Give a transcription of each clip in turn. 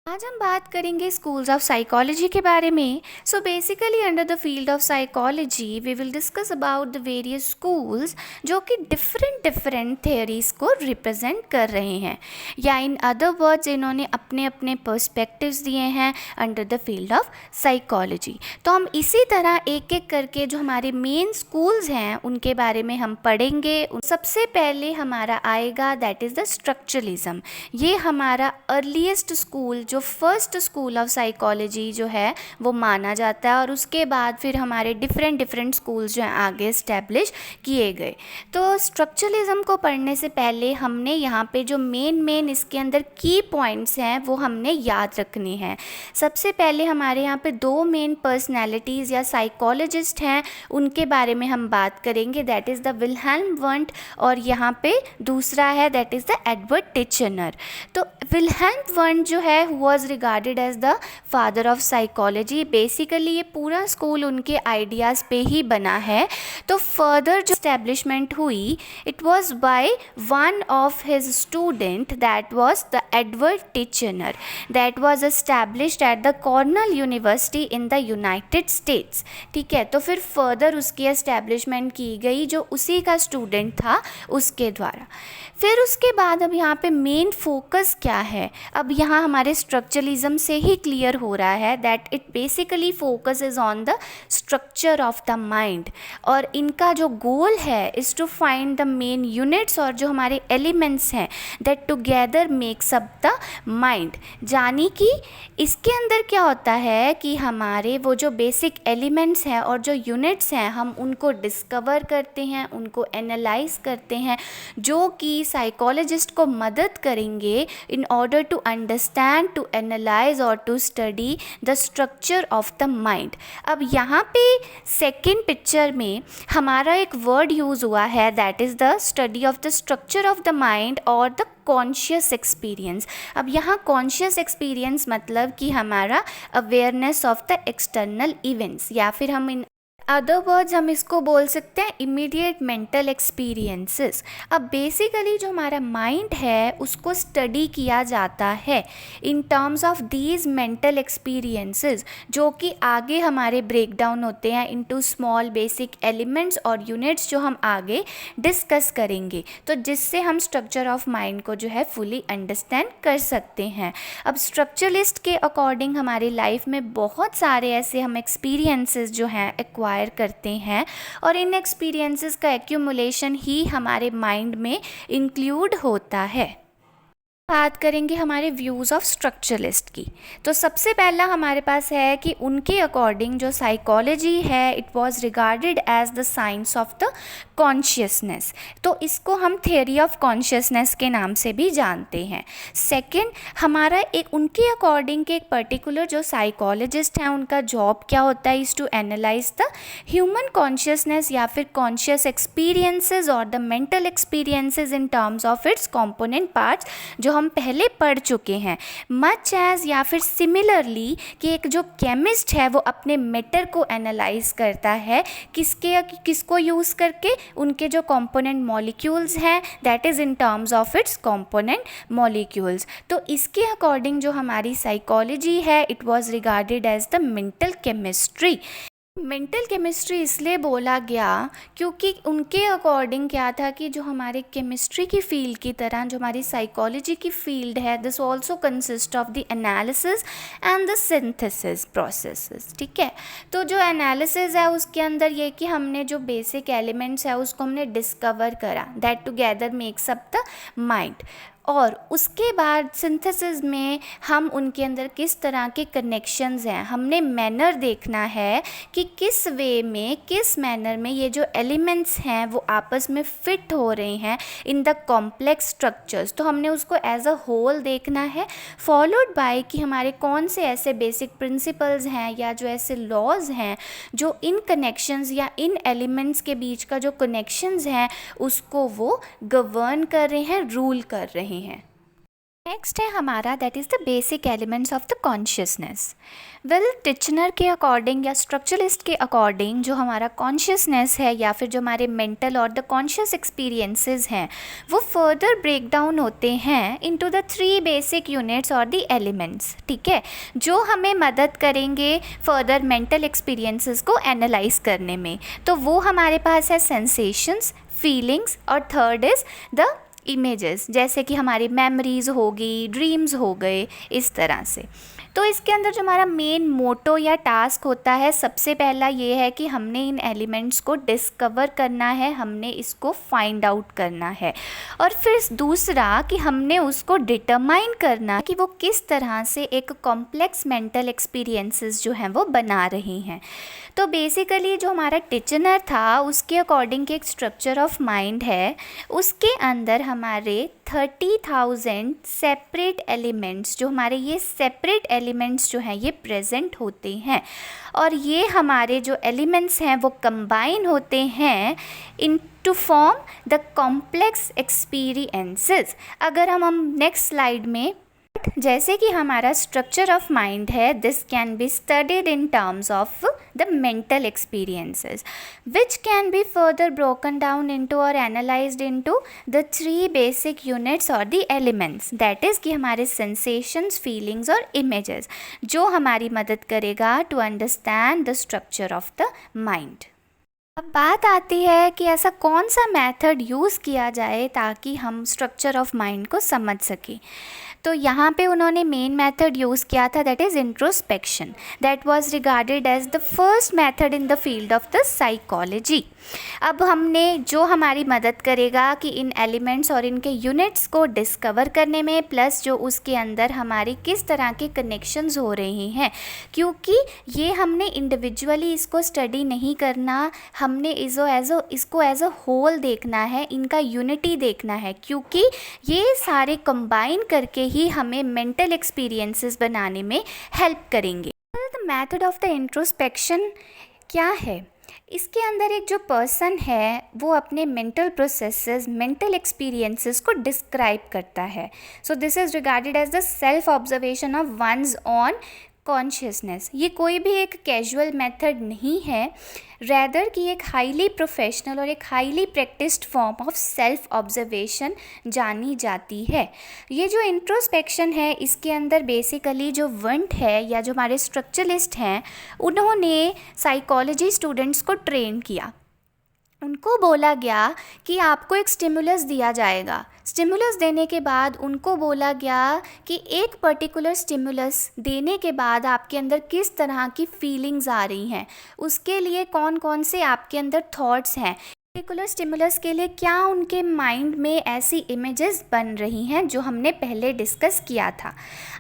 आज हम बात करेंगे स्कूल्स ऑफ साइकोलॉजी के बारे में। So basically under the field of psychology we will discuss about the various schools जो कि डिफरेंट थेयरीज को रिप्रेजेंट कर रहे हैं, या इन अदर वर्ड्स इन्होंने अपने अपने पर्सपेक्टिव्स दिए हैं under the field of psychology. तो हम इसी तरह एक एक करके जो हमारे मेन स्कूल्स हैं उनके बारे में हम पढ़ेंगे। सबसे पहले हमारा आएगा दैट इज़ द स्ट्रक्चरलिज्म। ये हमारा अर्लीस्ट स्कूल जो फर्स्ट स्कूल ऑफ साइकोलॉजी जो है वो माना जाता है, और उसके बाद फिर हमारे डिफरेंट स्कूल्स जो हैं आगे इस्टेब्लिश किए गए। तो स्ट्रक्चरलिज्म को पढ़ने से पहले हमने यहाँ पे जो मेन इसके अंदर की पॉइंट्स हैं वो हमने याद रखने हैं। सबसे पहले हमारे यहाँ पे दो मेन पर्सनैलिटीज़ या साइकोलॉजिस्ट हैं, उनके बारे में हम बात करेंगे, that is the Wilhelm Wundt, और यहाँ पे दूसरा है that is the Edward Titchener. तो विल्हेल्म वंट जो है was regarded as the father of psychology. Basically ये पूरा स्कूल उनके आइडियाज़ पे ही बना है। तो फर्दर जो इस्टेब्लिशमेंट हुई it was by one of his student that was the Edward Titchener, that was established at the Cornell university in the United states. ठीक है, तो फिर फर्दर उसकी एस्टैब्लिशमेंट की गई जो उसी का स्टूडेंट था उसके द्वारा। फिर उसके बाद अब यहाँ पे मेन फोकस क्या है, अब यहाँ हमारे स्ट्रक्चरलिज्म से ही क्लियर हो रहा है that it basically focus is on the structure of the mind, और इनका जो गोल है is to find the main units और जो हमारे एलिमेंट्स हैं that together makes up the mind. यानी कि इसके अंदर क्या होता है कि हमारे वो जो बेसिक एलिमेंट्स हैं और जो यूनिट्स हैं हम उनको डिस्कवर करते हैं, उनको एनालाइज करते हैं, जो कि साइकोलॉजिस्ट को मदद करेंगे in order to understand, to analyse और to study the structure of the mind. अब यहाँ पे सेकेंड पिक्चर में हमारा एक वर्ड यूज़ हुआ है that is the study of the structure of the mind और द कॉन्शियस एक्सपीरियंस। अब यहाँ कॉन्शियस एक्सपीरियंस मतलब कि हमारा awareness of the external events, या फिर हम इन अदर वर्ड्स हम इसको बोल सकते हैं इमीडिएट मेंटल एक्सपीरियंसेस। अब बेसिकली जो हमारा माइंड है उसको स्टडी किया जाता है इन terms of these mental experiences, जो कि आगे हमारे ब्रेक डाउन होते हैं इनटू स्मॉल बेसिक एलिमेंट्स और यूनिट्स जो हम आगे डिस्कस करेंगे, तो जिससे हम स्ट्रक्चर ऑफ माइंड को जो है फुली अंडरस्टैंड कर सकते हैं। अब स्ट्रक्चरलिस्ट के अकॉर्डिंग हमारी लाइफ में बहुत सारे ऐसे हम एक्सपीरियंसेस जो हैं एक्वायर करते हैं, और इन एक्सपीरियंसेस का एक्यूमुलेशन ही हमारे माइंड में इंक्लूड होता है। बात करेंगे हमारे व्यूज़ ऑफ स्ट्रक्चरलिस्ट की। तो सबसे पहला हमारे पास है कि उनके अकॉर्डिंग जो साइकोलॉजी है it was regarded as the science of the consciousness, तो इसको हम थियोरी ऑफ कॉन्शियसनेस के नाम से भी जानते हैं। सेकंड, हमारा एक उनके अकॉर्डिंग के एक पर्टिकुलर जो साइकोलॉजिस्ट हैं उनका जॉब क्या होता है, is to analyse the human consciousness या फिर कॉन्शियस एक्सपीरियंसेस और the mental experiences in terms of its component parts, जो हम पहले पढ़ चुके हैं। मच एज या फिर सिमिलरली कि एक जो केमिस्ट है वो अपने मैटर को एनालाइज करता है किसको यूज़ करके, उनके जो कंपोनेंट मॉलिक्यूल्स हैं that is in terms of its component molecules. तो इसके अकॉर्डिंग जो हमारी साइकोलॉजी है it was regarded as the mental chemistry. Mental chemistry इसलिए बोला गया क्योंकि उनके अकॉर्डिंग क्या था कि जो हमारे केमिस्ट्री की फील्ड की तरह जो हमारी साइकोलॉजी की फील्ड है this also consist of the analysis and the synthesis processes. ठीक है, तो जो एनालिसिस है उसके अंदर ये कि हमने जो बेसिक एलिमेंट्स है उसको हमने डिस्कवर करा, that together makes up the mind, और उसके बाद सिंथेसिस में हम उनके अंदर किस तरह के कनेक्शंस हैं, हमने मैनर देखना है कि किस वे में, किस मैनर में ये जो एलिमेंट्स हैं वो आपस में फिट हो रहे हैं इन द कॉम्प्लेक्स स्ट्रक्चर्स, तो हमने उसको एज अ होल देखना है, फॉलोड बाय कि हमारे कौन से ऐसे बेसिक प्रिंसिपल्स हैं या जो ऐसे लॉज हैं जो इन कनेक्शंस या इन एलिमेंट्स के बीच का जो कनेक्शंस हैं उसको वो गवर्न कर रहे हैं, रूल कर रहे हैं। नेक्स्ट है हमारा that is the basic elements of the consciousness. Well Titchener के अकॉर्डिंग या स्ट्रक्चरलिस्ट के अकॉर्डिंग जो हमारा कॉन्शियसनेस है या फिर जो हमारे मेंटल और द कॉन्शियस एक्सपीरियंसेस हैं वो फर्दर ब्रेक डाउन होते हैं इनटू द 3 बेसिक यूनिट्स और द एलिमेंट्स, ठीक है, जो हमें मदद करेंगे फर्दर मेंटल एक्सपीरियंसेस को एनालाइज करने में। तो वो हमारे पास है सेंसेशंस, फीलिंग्स और थर्ड इज़ द इमेजेस, जैसे कि हमारी मेमोरीज होगी, ड्रीम्स हो गए, इस तरह से। तो इसके अंदर जो हमारा मेन मोटो या टास्क होता है, सबसे पहला ये है कि हमने इन एलिमेंट्स को डिस्कवर करना है, हमने इसको फाइंड आउट करना है, और फिर दूसरा कि हमने उसको डिटरमाइन करना कि वो किस तरह से एक कॉम्प्लेक्स मेंटल एक्सपीरियंसेस जो हैं वो बना रही हैं। तो बेसिकली जो हमारा टिचनर था उसके अकॉर्डिंग एक स्ट्रक्चर ऑफ माइंड है, उसके अंदर हमारे 30,000 सेपरेट एलिमेंट्स, जो हमारे ये सेपरेट एलिमेंट्स जो हैं ये प्रेजेंट होते हैं, और ये हमारे जो एलिमेंट्स हैं वो कंबाइन होते हैं in to form the complex experiences. अगर हम नेक्स्ट स्लाइड में, जैसे कि हमारा स्ट्रक्चर ऑफ माइंड है, this can be studied in terms of the mental experiences which can be further broken down into और analysed into the 3 basic units और the elements, that is कि हमारे sensations, feelings और images, जो हमारी मदद करेगा to understand the structure of the mind. अब बात आती है कि ऐसा कौन सा मेथड यूज़ किया जाए ताकि हम स्ट्रक्चर ऑफ माइंड को समझ सकें। तो यहाँ पे उन्होंने मेन मेथड यूज़ किया था, that is introspection, that was regarded as the first method in the field of the psychology. अब हमने जो हमारी मदद करेगा कि इन एलिमेंट्स और इनके यूनिट्स को डिस्कवर करने में, प्लस जो उसके अंदर हमारी किस तरह के कनेक्शंस हो रहे हैं, क्योंकि ये हमने इंडिविजुअली इसको स्टडी नहीं करना, हमने इसको एज अ होल देखना है, इनका यूनिटी देखना है, क्योंकि ये सारे कंबाइन करके ही हमें मेंटल एक्सपीरियंसेस बनाने में हेल्प करेंगे। The method of the introspection क्या है? इसके अंदर एक जो पर्सन है वो अपने मेंटल प्रोसेसेस, मेंटल एक्सपीरियंसेस को डिस्क्राइब करता है। So this is regarded as the self observation of one's on consciousness. ये कोई भी एक कैजुअल मेथड नहीं है, रैदर कि एक हाईली प्रोफेशनल और एक highly practised form of self observation जानी जाती है। ये जो इंट्रोस्पेक्शन है इसके अंदर बेसिकली जो वंट है या जो हमारे स्ट्रक्चरलिस्ट हैं उन्होंने साइकोलॉजी स्टूडेंट्स को ट्रेन किया। उनको बोला गया कि आपको एक स्टिमुलस दिया जाएगा, स्टिमुलस देने के बाद उनको बोला गया कि एक पर्टिकुलर स्टिमुलस देने के बाद आपके अंदर किस तरह की फीलिंग्स आ रही हैं, उसके लिए कौन कौन से आपके अंदर थॉट्स हैं, पर्टिकुलर स्टिमुलस के लिए क्या उनके माइंड में ऐसी इमेजेस बन रही हैं जो हमने पहले डिस्कस किया था।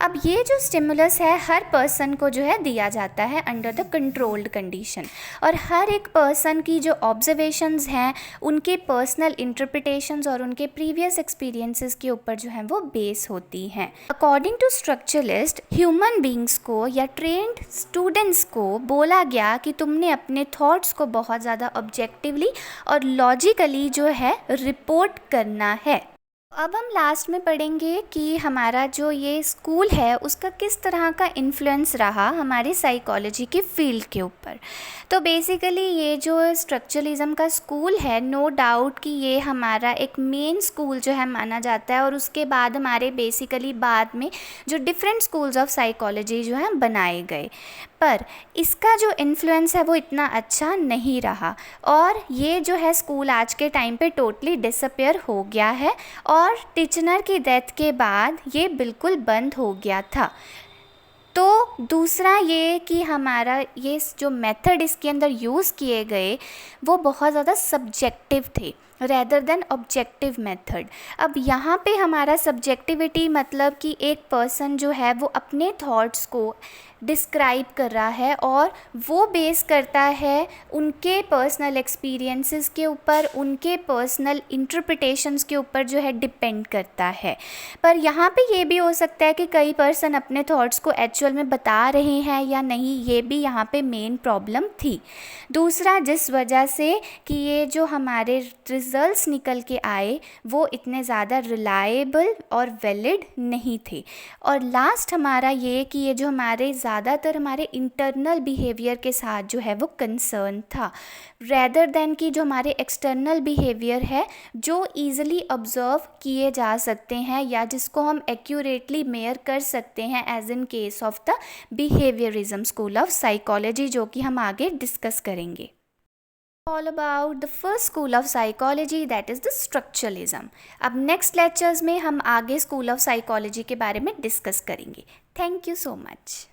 अब ये जो स्टिमुलस है हर पर्सन को जो है दिया जाता है अंडर द कंट्रोल्ड कंडीशन, और हर एक पर्सन की जो ऑब्जर्वेशंस हैं उनके पर्सनल इंटरप्रिटेशंस और उनके प्रीवियस एक्सपीरियंसेस के ऊपर जो हैं वो बेस होती हैं। According to structuralist, human beings को या ट्रेंड स्टूडेंट्स को बोला गया कि तुमने अपने थॉट्स को बहुत ज़्यादा ऑब्जेक्टिवली और लॉजिकली जो है रिपोर्ट करना है। अब हम लास्ट में पढ़ेंगे कि हमारा जो ये स्कूल है उसका किस तरह का इन्फ्लुएंस रहा हमारी साइकोलॉजी के फील्ड के ऊपर। तो बेसिकली ये जो स्ट्रक्चरलिज्म का स्कूल है, नो डाउट कि ये हमारा एक मेन स्कूल जो है माना जाता है, और उसके बाद हमारे बेसिकली बाद में जो डिफरेंट स्कूल्स ऑफ साइकोलॉजी जो है बनाए गए, पर इसका जो इन्फ्लुएंस है वो इतना अच्छा नहीं रहा, और ये जो है स्कूल आज के टाइम पे टोटली डिसअपियर हो गया है, और टिचनर की डेथ के बाद ये बिल्कुल बंद हो गया था। तो दूसरा ये कि हमारा ये जो मेथड इसके अंदर यूज़ किए गए वो बहुत ज़्यादा सब्जेक्टिव थे रेदर देन ऑब्जेक्टिव मेथड। अब यहाँ पे हमारा सब्जेक्टिविटी मतलब कि एक पर्सन जो है वो अपने थॉट्स को डिस्क्राइब कर रहा है और वो बेस करता है उनके पर्सनल एक्सपीरियंसेस के ऊपर, उनके पर्सनल इंटरप्रिटेशंस के ऊपर जो है डिपेंड करता है। पर यहाँ पे ये भी हो सकता है कि कई पर्सन अपने थॉट्स को एक्चुअल में बता रहे हैं या नहीं, ये भी यहाँ पे मेन प्रॉब्लम थी। दूसरा, जिस वजह से कि ये जो हमारे रिजल्ट्स निकल के आए वो इतने ज़्यादा रिलायबल और वैलिड नहीं थे। और लास्ट हमारा ये कि ये जो हमारे ज़्यादातर हमारे इंटरनल बिहेवियर के साथ जो है वो कंसर्न था, रेदर देन कि जो हमारे एक्सटर्नल बिहेवियर है जो ईज़िली ऑब्ज़र्व किए जा सकते हैं या जिसको हम एक्यूरेटली मेयर कर सकते हैं, as in case of the behaviourism school of psychology, जो कि हम आगे डिस्कस करेंगे। All about the first school of psychology, that is the structuralism. अब नेक्स्ट लेक्चर्स में हम आगे स्कूल ऑफ साइकोलॉजी के बारे में डिस्कस करेंगे। Thank you so much.